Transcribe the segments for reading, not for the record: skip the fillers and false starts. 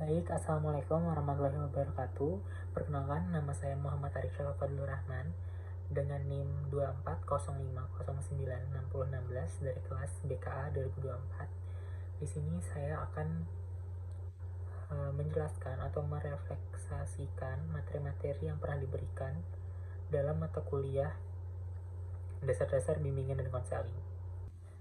Baik, Assalamualaikum warahmatullahi wabarakatuh. Perkenalkan, nama saya Muhammad Arif Syafadlur Rahman dengan NIM 2405096016 dari kelas BKA 2024. Di sini saya akan menjelaskan atau merefleksasikan materi-materi yang pernah diberikan dalam mata kuliah dasar-dasar bimbingan dan konseling.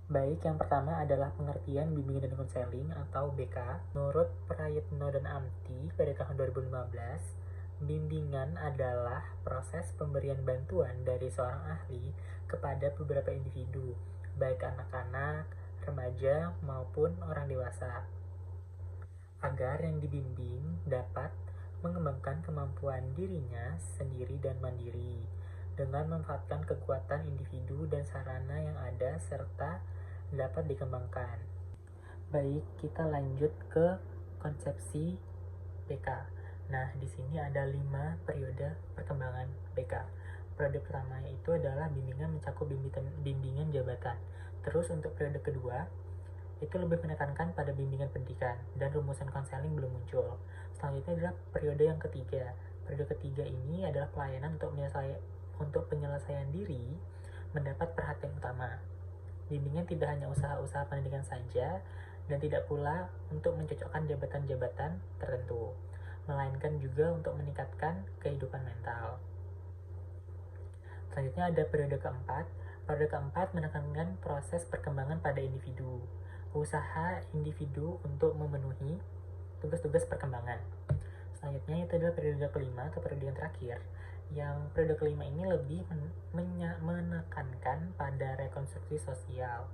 Baik, yang pertama adalah pengertian bimbingan dan konseling atau BK. Menurut Prayitno dan Amti pada tahun 2015, bimbingan adalah proses pemberian bantuan dari seorang ahli kepada beberapa individu, baik anak-anak, remaja, maupun orang dewasa, agar yang dibimbing dapat mengembangkan kemampuan dirinya sendiri dan mandiri dengan memanfaatkan kekuatan individu dan sarana yang ada serta dapat dikembangkan. Baik, kita lanjut ke konsepsi BK. Nah, di sini ada 5 periode perkembangan BK. Periode pertama itu adalah bimbingan mencakup bimbingan jabatan. Terus untuk periode kedua, itu lebih menekankan pada bimbingan pendidikan dan rumusan konseling belum muncul. Selanjutnya adalah periode yang ketiga. Periode ketiga ini adalah pelayanan untuk penyelesaian diri mendapat perhatian utama. Bimbingan tidak hanya usaha-usaha pendidikan saja dan tidak pula untuk mencocokkan jabatan-jabatan tertentu, melainkan juga untuk meningkatkan kehidupan mental. Selanjutnya ada periode keempat. Periode keempat menekankan proses perkembangan pada individu, usaha individu untuk memenuhi tugas-tugas perkembangan. Selanjutnya itu adalah periode kelima atau periode yang terakhir. Yang periode kelima ini lebih menekankan pada rekonstruksi sosial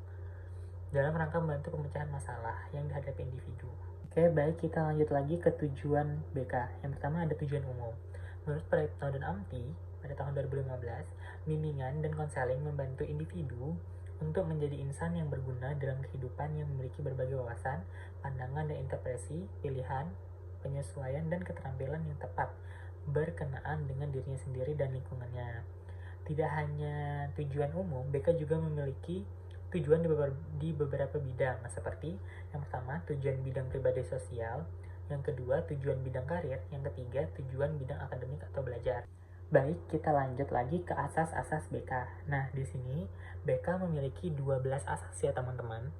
dalam rangka membantu pemecahan masalah yang dihadapi individu. Oke, baik, kita lanjut lagi ke tujuan BK. Yang pertama ada tujuan umum. Menurut Prayitno dan Amti pada tahun 2015, bimbingan dan konseling membantu individu untuk menjadi insan yang berguna dalam kehidupan yang memiliki berbagai wawasan, pandangan dan interpretasi, pilihan, penyesuaian, dan keterampilan yang tepat berkenaan dengan dirinya sendiri dan lingkungannya. Tidak hanya tujuan umum, BK juga memiliki tujuan di beberapa bidang, seperti yang pertama tujuan bidang pribadi sosial, yang kedua tujuan bidang karir, yang ketiga tujuan bidang akademik atau belajar. Baik, kita lanjut lagi ke asas-asas BK. Nah, di sini BK memiliki 12 asas ya teman-teman.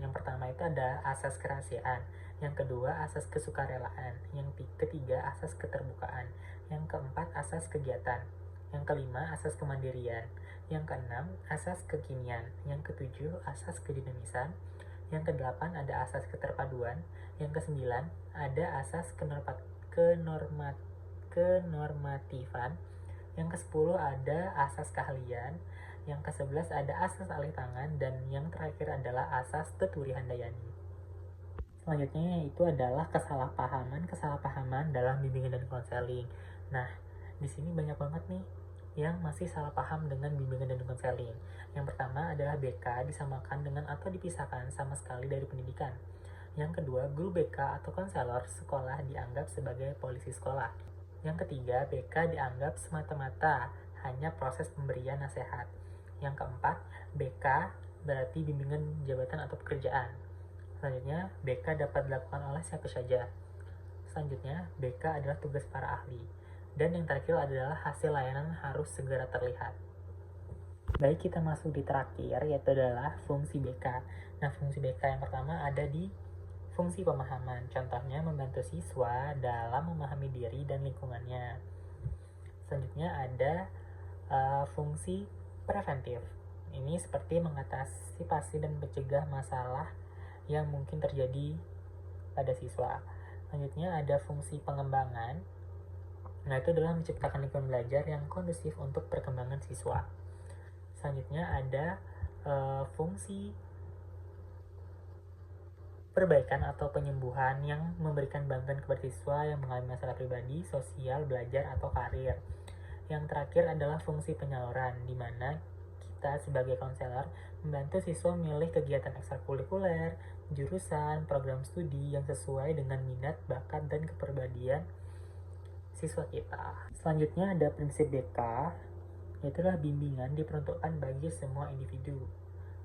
Yang pertama itu ada asas kerahasiaan, yang kedua asas kesukarelaan, yang ketiga asas keterbukaan, yang keempat asas kegiatan, yang kelima asas kemandirian, yang keenam asas kekinian, yang ketujuh asas kedinamisan, yang kedelapan ada asas keterpaduan, yang kesembilan ada asas kenormatifan, yang ke-10 ada asas keahlian, yang ke-11 ada asas alih tangan, dan yang terakhir adalah asas tuturi handayani. Selanjutnya yaitu adalah kesalahpahaman dalam bimbingan dan konseling. Nah, di sini banyak banget nih yang masih salah paham dengan bimbingan dan konseling. Yang pertama adalah BK disamakan dengan atau dipisahkan sama sekali dari pendidikan. Yang kedua, guru BK atau konselor sekolah dianggap sebagai polisi sekolah. Yang ketiga, BK dianggap semata-mata hanya proses pemberian nasihat. Yang keempat, BK berarti bimbingan jabatan atau pekerjaan. Selanjutnya, BK dapat dilakukan oleh siapa saja. Selanjutnya, BK adalah tugas para ahli. Dan yang terakhir adalah hasil layanan harus segera terlihat. Baik, kita masuk di terakhir, yaitu adalah fungsi BK. Nah, fungsi BK yang pertama ada di fungsi pemahaman. Contohnya, membantu siswa dalam memahami diri dan lingkungannya. Selanjutnya ada fungsi preventif. Ini seperti mengantisipasi dan mencegah masalah yang mungkin terjadi pada siswa. Selanjutnya ada fungsi pengembangan. Nah, itu adalah menciptakan lingkungan belajar yang kondusif untuk perkembangan siswa. Selanjutnya ada fungsi perbaikan atau penyembuhan yang memberikan bantuan kepada siswa yang mengalami masalah pribadi, sosial, belajar, atau karir. Yang terakhir adalah fungsi penyaluran, di mana kita sebagai konselor membantu siswa memilih kegiatan ekstrakurikuler, jurusan, program studi yang sesuai dengan minat, bakat, dan kepribadian siswa kita. Selanjutnya ada prinsip BK, yaitu bimbingan diperuntukkan bagi semua individu.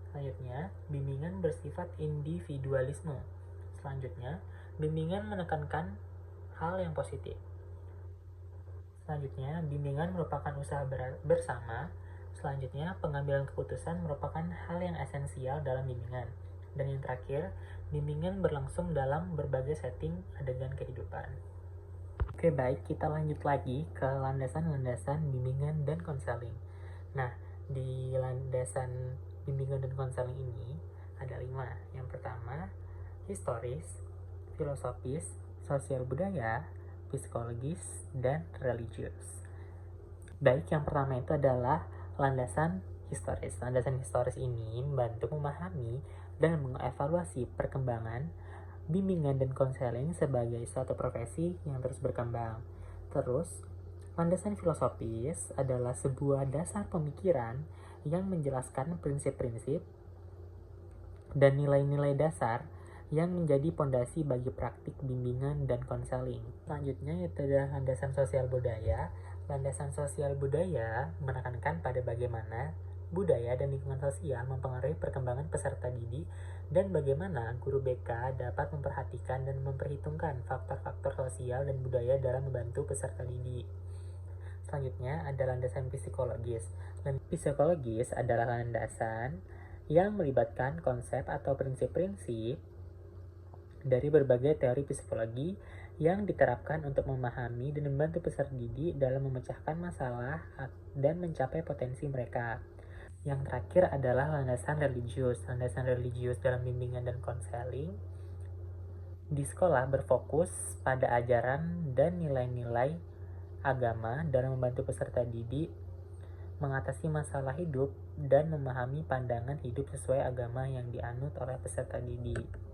Selanjutnya, bimbingan bersifat individualisme. Selanjutnya, bimbingan menekankan hal yang positif. Selanjutnya, bimbingan merupakan usaha bersama. Selanjutnya, pengambilan keputusan merupakan hal yang esensial dalam bimbingan. Dan yang terakhir, bimbingan berlangsung dalam berbagai setting adegan kehidupan. Oke, baik, kita lanjut lagi ke landasan-landasan bimbingan dan konseling. Nah, di landasan bimbingan dan konseling ini ada 5. Yang pertama, historis, filosofis, sosial budaya, psikologis, dan religius. Baik, yang pertama itu adalah landasan historis. Landasan historis ini membantu memahami dan mengevaluasi perkembangan bimbingan dan konseling sebagai suatu profesi yang terus berkembang. Terus, landasan filosofis adalah sebuah dasar pemikiran yang menjelaskan prinsip-prinsip dan nilai-nilai dasar yang menjadi pondasi bagi praktik bimbingan dan konseling. Selanjutnya yaitu adalah landasan sosial budaya. Landasan sosial budaya menekankan pada bagaimana budaya dan lingkungan sosial mempengaruhi perkembangan peserta didik dan bagaimana guru BK dapat memperhatikan dan memperhitungkan faktor-faktor sosial dan budaya dalam membantu peserta didik. Selanjutnya ada landasan psikologis. Psikologis adalah landasan yang melibatkan konsep atau prinsip-prinsip dari berbagai teori psikologi yang diterapkan untuk memahami dan membantu peserta didik dalam memecahkan masalah dan mencapai potensi mereka. Yang terakhir adalah landasan religius. Landasan religius dalam bimbingan dan konseling di sekolah berfokus pada ajaran dan nilai-nilai agama dalam membantu peserta didik mengatasi masalah hidup dan memahami pandangan hidup sesuai agama yang dianut oleh peserta didik.